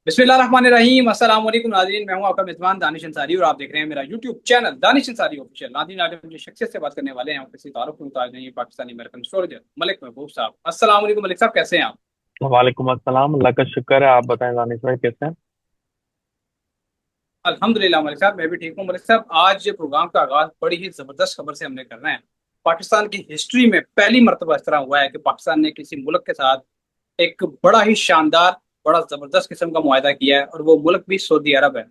बिस्मिल्लाहिर्रहमानिर्रहीम। अस्सलाम वालेकुम नाज़रीन, मैं हूं आपका मेज़बान दानिश अंसारी और आप देख रहे हैं मेरा YouTube channel Danish Ansari official. नाज़रीन, आज हम जिस शख्सियत से बात करने वाले हैं किसी तारुफ के मुताबिक नहीं, पाकिस्तानी अमेरिकन एस्ट्रोलॉजर मलिक महबूब साहब। अस्सलाम वालेकुम मलिक साहब, कैसे हैं आप? वालेकुम अस्सलाम। अल्लाह का शुक्र है। आप बताएं दानिश भाई कैसे हैं? अल्हम्दुलिल्लाह मलिक साहब, मैं भी ठीक हूँ। मलिक साहब, आज प्रोग्राम का आगाज बड़ी ही जबरदस्त खबर से हमने करना है। पाकिस्तान की हिस्ट्री में पहली मरतबा इस तरह हुआ है कि पाकिस्तान ने किसी मुल्क के साथ एक बड़ा ही शानदार, बड़ा जबरदस्त किस्म का मुआहदा किया है, और वो मुल्क भी सऊदी अरब है।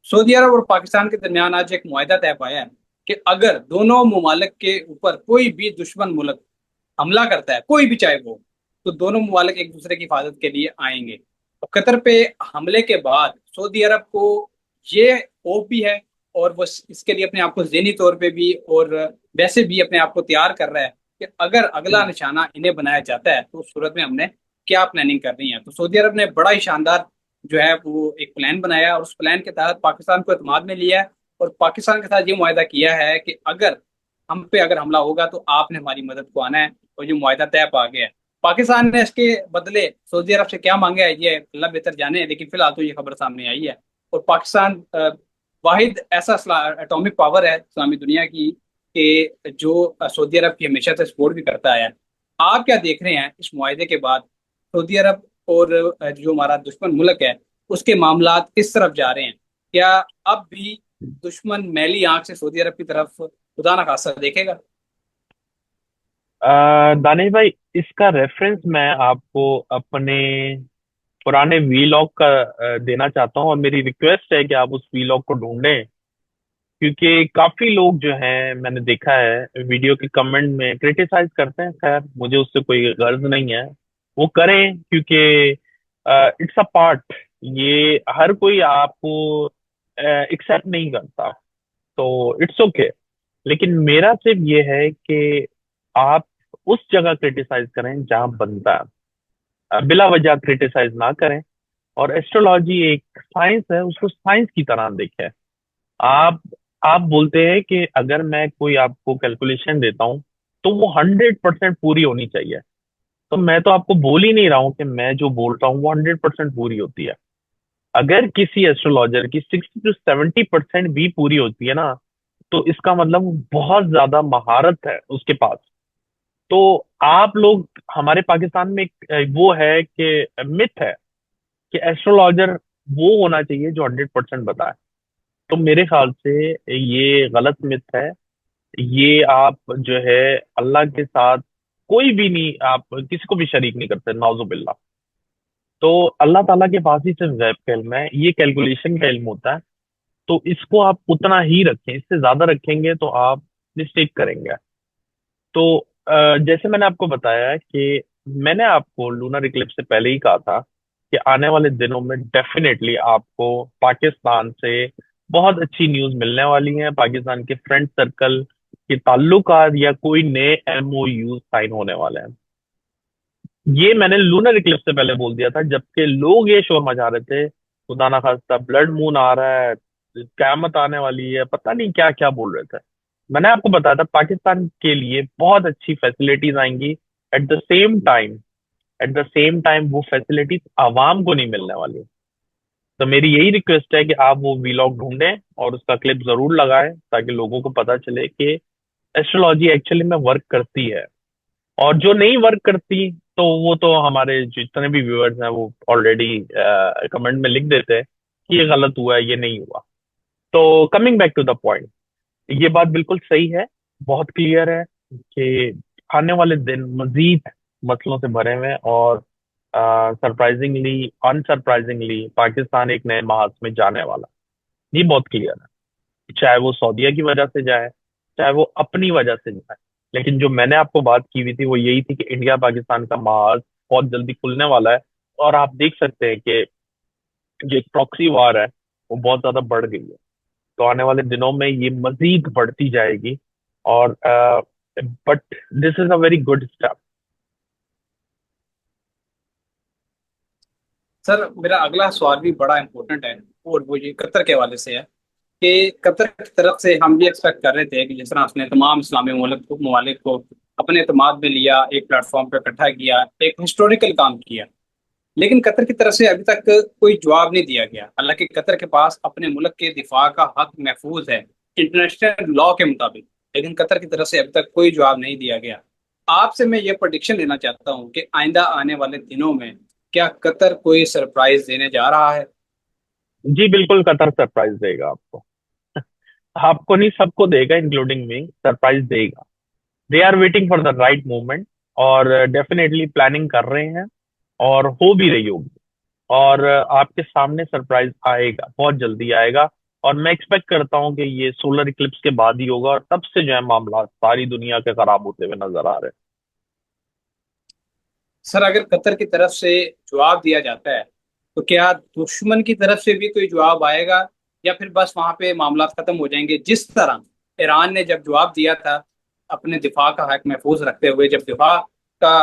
सऊदी अरब और पाकिस्तान के दरमियान आज एक मुआहदा तय पाया है कि अगर दोनों ममालिक के ऊपर कोई भी दुश्मन मुल्क हमला करता है, कोई भी चाहे वो, तो दोनों ममालिक एक दूसरे की हिफाजत के लिए आएंगे। और कतर पे हमले के बाद सऊदी अरब को ये खौफ भी है, और वो इसके लिए अपने आप को ज़हनी तौर पे भी और वैसे भी अपने आप को तैयार कर रहा है कि अगर अगला निशाना इन्हें बनाया जाता है तो उस सूरत में हमने क्या प्लानिंग करनी है। तो सऊदी अरब ने बड़ा ही शानदार जो है वो एक प्लान बनाया, और उस प्लान के तहत पाकिस्तान को एतमाद में लिया है, और पाकिस्तान के साथ ये मुआहदा किया है कि अगर हम पे अगर हमला होगा तो आपने हमारी मदद को आना है। और ये मुआहदा तय पा गया है। पाकिस्तान ने इसके बदले सऊदी अरब से क्या मांगा है ये अल्लाह बेहतर जाने, लेकिन फिलहाल तो ये खबर सामने आई है। और पाकिस्तान वाहिद ऐसा एटॉमिक पावर है इस्लामी दुनिया की कि जो सऊदी अरब की हमेशा से सपोर्ट भी करता आया है। आप क्या देख रहे हैं इस मुआहदे के बाद सऊदी अरब और जो हमारा दुश्मन मुल्क है उसके मामलात किस तरफ जा रहे हैं? क्या अब भी दुश्मन मैली आंख से सऊदी अरब की तरफ खुदा ना खास्ता देखेगा? दानिश भाई, इसका रेफरेंस मैं आपको अपने पुराने वीलॉग का देना चाहता हूँ, और मेरी रिक्वेस्ट है कि आप उस वीलॉग को ढूंढें। क्योंकि काफी लोग जो हैं, मैंने देखा है वीडियो के कमेंट में क्रिटिसाइज करते हैं। खैर, मुझे उससे कोई गर्ज नहीं है। वो करें, क्योंकि इट्स अ पार्ट। ये हर कोई आपको एक्सेप्ट नहीं करता, तो इट्स ओके। लेकिन मेरा सिर्फ ये है कि आप उस जगह क्रिटिसाइज करें जहां बनता है। बिला वजह क्रिटिसाइज ना करें। और एस्ट्रोलॉजी एक साइंस है, उसको साइंस की तरह देखें। आप आप बोलते हैं कि अगर मैं कोई आपको कैलकुलेशन देता हूं तो वो 100% पूरी होनी चाहिए। तो मैं तो आपको बोल ही नहीं रहा हूं कि मैं जो बोल रहा हूँ वो 100% पूरी होती है। अगर किसी एस्ट्रोलॉजर की 60 to 70% भी पूरी होती है ना, तो इसका मतलब वो बहुत ज्यादा महारत है उसके पास। तो आप लोग, हमारे पाकिस्तान में एक वो है कि मिथ है कि एस्ट्रोलॉजर वो होना चाहिए जो 100% बताए। तो मेरे ख्याल से ये गलत मिथ है। ये आप जो है अल्लाह के साथ कोई भी नहीं, आप किसी को भी शरीक नहीं करते, नाउजुबिल्ला। तो अल्लाह ताला के पास ही सिर्फ गैब का इल्म है, ये कैलकुलेशन का इल्म होता है। तो इसको आप उतना ही रखें, इससे ज्यादा रखेंगे तो आप मिस्टेक करेंगे। तो जैसे मैंने आपको बताया कि मैंने आपको लूनर इक्लिप्स से पहले ही कहा था कि आने वाले दिनों में डेफिनेटली आपको पाकिस्तान से बहुत अच्छी न्यूज मिलने वाली है। पाकिस्तान के फ्रेंड सर्कल के ताल्लुकात या कोई नए एमओयू साइन होने वाले हैं। ये मैंने लूनर इक्लिप्स से पहले बोल दिया था, जबकि लोग ये शोर मचा रहे थे खुदा ना खास्ता ब्लड मून आ रहा है, कयामत आने वाली है, पता नहीं क्या क्या बोल रहे थे। मैंने आपको बताया था पाकिस्तान के लिए बहुत अच्छी फैसिलिटीज आएंगी। At the same time at the same time वो फैसिलिटीज आवाम को नहीं मिलने वाली। तो मेरी यही रिक्वेस्ट है कि आप वो वीलॉग ढूंढें और उसका क्लिप जरूर लगाएं, ताकि लोगों को पता चले कि एस्ट्रोलॉजी एक्चुअली में वर्क करती है। और जो नहीं वर्क करती, तो वो तो हमारे जितने भी व्यूअर्स हैं वो ऑलरेडी कमेंट में लिख देते हैं कि ये गलत हुआ है, ये नहीं हुआ। तो coming back to the point, ये बात बिल्कुल सही है, बहुत क्लियर है कि आने वाले दिन मजीद मसलों से भरे हुए हैं। और सरप्राइजिंगली अनसरप्राइजिंगली पाकिस्तान एक नए महाज में जाने वाला, ये बहुत क्लियर है। चाहे वो सऊदीया की वजह से जाए, चाहे वो अपनी वजह से जाए। लेकिन जो मैंने आपको बात की हुई थी वो यही थी कि इंडिया पाकिस्तान का महाज बहुत जल्दी खुलने वाला है। और आप देख सकते हैं कि जो एक प्रॉक्सी वार है वो बहुत ज्यादा बढ़ गई है। तो आने वाले दिनों में ये मजीद बढ़ती जाएगी। और but this is a very good step. Sir, मेरा अगला सवाल भी बड़ा इंपॉर्टेंट है, और वो ये कतर के हवाले से है कि कतर की तरफ से हम ये एक्सपेक्ट कर रहे थे कि जिस तरह उसने तमाम इस्लामी ममालिक को अपने एतमाद में लिया, एक प्लेटफॉर्म पर इकट्ठा किया, एक हिस्टोरिकल काम किया, लेकिन कतर की तरफ से अभी तक कोई जवाब नहीं दिया गया। हालांकि कतर के पास अपने मुल्क के दिफा का हक महफूज है इंटरनेशनल लॉ के मुताबिक, लेकिन कतर की तरफ से अभी तक कोई जवाब नहीं दिया गया। आपसे मैं ये प्रोडिक्शन लेना चाहता हूँ कि आइंदा आने वाले दिनों में क्या कतर कोई सरप्राइज देने जा रहा है? जी बिल्कुल, कतर सरप्राइज देगा आपको। आपको नहीं, सबको देगा, इंक्लूडिंग मी, सरप्राइज देगा। They are waiting for the right moment, और डेफिनेटली प्लानिंग कर रहे हैं, और हो भी रही होगी। और आपके सामने सरप्राइज आएगा, बहुत जल्दी आएगा। और मैं एक्सपेक्ट करता हूँ कि ये सोलर इक्लिप्स के बाद ही होगा, और तब से जो है मामला सारी दुनिया के खराब होते हुए नजर आ रहे सर, अगर कतर की तरफ से जवाब दिया जाता है तो क्या दुश्मन की तरफ से भी कोई जवाब आएगा, या फिर बस वहां पे मामला खत्म हो जाएंगे? जिस तरह ईरान ने जब जवाब दिया था अपने दिफा का हक महफूज रखते हुए, जब दिफा का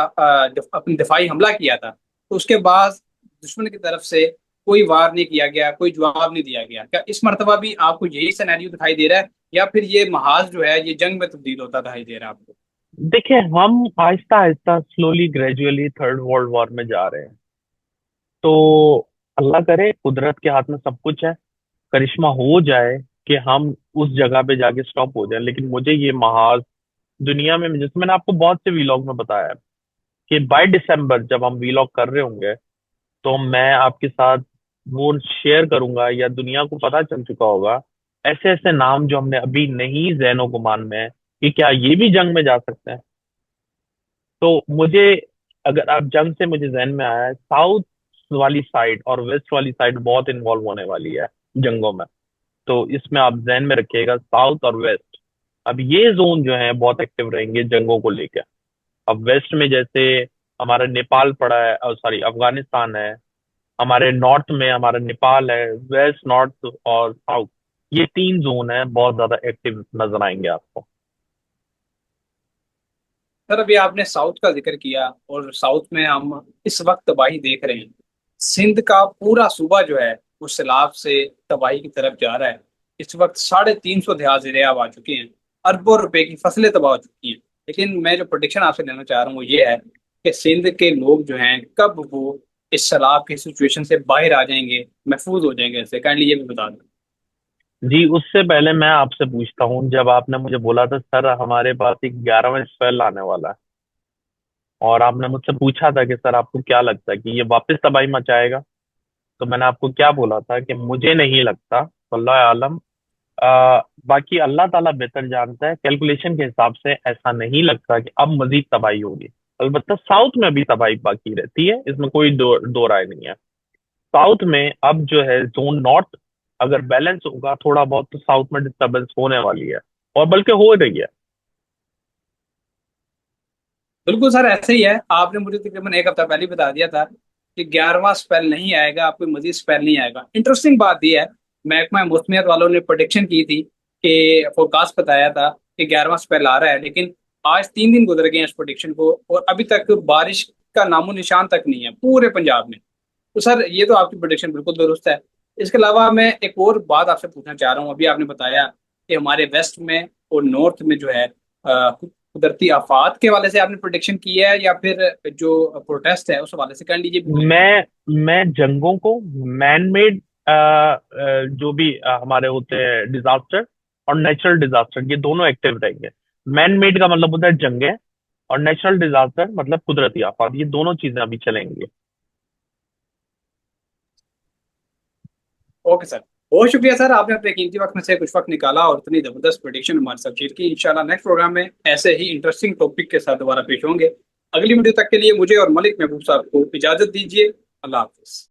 अपने दिफाई हमला किया था, तो उसके बाद दुश्मन की तरफ से कोई वार नहीं किया गया, कोई जवाब नहीं दिया गया। क्या इस मर्तबा भी आपको यही सिनेरियो दिखाई दे रहा है, या फिर ये महाज जो है ये जंग में तब्दील होता दिखाई दे रहा है आपको? हैं। देखिए, हम Aahista Aahista slowly gradually third world war में जा रहे हैं। तो अल्लाह करे, कुदरत के हाथ में सब कुछ है, करिश्मा हो जाए कि हम उस जगह पे जाके स्टॉप हो जाए। लेकिन मुझे ये महाज दुनिया में, जैसे मैंने आपको बहुत से वीलॉग में बताया है, कि बाय दिसंबर जब हम वीलॉग कर रहे होंगे, तो मैं आपके साथ वो शेयर करूंगा, या दुनिया को पता चल चुका होगा ऐसे ऐसे नाम जो हमने अभी नहीं जहनो गुमान में है, कि क्या ये भी जंग में जा सकते हैं। तो मुझे, अगर आप जंग से मुझे जहन में आया है, साउथ वाली साइड और वेस्ट वाली साइड बहुत इन्वॉल्व होने वाली है जंगों में। तो इसमें आप जहन में रखिएगा, साउथ और वेस्ट, अब ये जोन जो है बहुत एक्टिव रहेंगे जंगों को लेकर। अब वेस्ट में जैसे हमारा नेपाल पड़ा है, सॉरी अफगानिस्तान है, हमारे नॉर्थ में हमारा नेपाल है, वेस्ट, नॉर्थ और साउथ, ये तीन जोन है बहुत ज्यादा एक्टिव नजर आएंगे आपको। सर, अभी आपने साउथ का जिक्र किया, और साउथ में हम इस वक्त तबाही देख रहे हैं। सिंध का पूरा सूबा जो है वो सैलाब से तबाही की तरफ जा रहा है। इस वक्त 350 देहात ज़ेरे-आब आ चुके हैं, अरबों रुपए की फसलें तबाह हो चुकी हैं। लेकिन मैं जो प्रोडिक्शन आपसे लेना चाह रहा हूँ वो ये है कि सिंध के लोग जो हैं कब वो इस सैलाब की सिचुएशन से बाहर आ जाएंगे, महफूज हो जाएंगे, ऐसे काइंडली ये भी बता दें। जी, उससे पहले मैं आपसे पूछता हूँ, जब आपने मुझे बोला था सर हमारे पास एक 11वां स्पेल आने वाला है, और आपने मुझसे पूछा था कि सर आपको क्या लगता है कि ये वापस तबाही मचाएगा, तो मैंने आपको क्या बोला था कि मुझे नहीं लगता, वल्लाह आलम। बाकी अल्लाह ताला बेहतर जानता है, कैलकुलेशन के हिसाब से ऐसा नहीं लगता कि अब मजीद तबाही होगी। अलबत्ता साउथ में भी तबाही बाकी रहती है, इसमें कोई दो राय नहीं है। साउथ में अब जो है जोन नॉर्थ अगर बैलेंस होगा थोड़ा बहुत, तो साउथ में डिस्टर्बेंस होने वाली है, और बल्कि हो रही है। बिल्कुल सर, ऐसे ही है। आपने मुझे तकरीबन एक हफ्ता पहले ही बता दिया था कि 11वां स्पेल नहीं आएगा, आपको मजीद स्पेल नहीं आएगा। इंटरेस्टिंग बात यह है, महकमा मौसमियात वालों ने प्रोडिक्शन की थी कि फोरकास्ट बताया था कि 11वां स्पेल आ रहा है, लेकिन आज 3 दिन गुजर गए हैं इस प्रोडिक्शन को, और अभी तक बारिश का नामो निशान तक नहीं है पूरे पंजाब में। तो सर, ये तो आपकी प्रोडिक्शन बिल्कुल दुरुस्त है। इसके अलावा मैं एक और बात आपसे पूछना चाह रहा हूँ। अभी आपने बताया कि हमारे वेस्ट में और नॉर्थ में जो है कुदरती आफात के हवाले से आपने प्रोडिक्शन की है, या फिर जो प्रोटेस्ट है उस हवाले से? कर लीजिए भी क्लियर। मैं जंगों को, मैन मेड जो भी हमारे होते हैं डिजास्टर, और नेचुरल डिजास्टर, ये दोनों एक्टिव रहेंगे। मैन मेड का मतलब होता है जंगे, और नेचुरल डिजास्टर मतलब कुदरती आफत, ये दोनों चीजें अभी चलेंगी। ओके सर, बहुत शुक्रिया सर, आपने अपने कीमती वक्त में से कुछ वक्त निकाला और इतनी जबरदस्त प्रोडिक्शन हमारे साथ शेयर की। इंशाल्लाह नेक्स्ट प्रोग्राम में ऐसे ही इंटरेस्टिंग टॉपिक के साथ दोबारा पेश होंगे। अगली वीडियो तक के लिए मुझे और मलिक महबूब साहब को इजाजत दीजिए। अल्लाह हाफिज।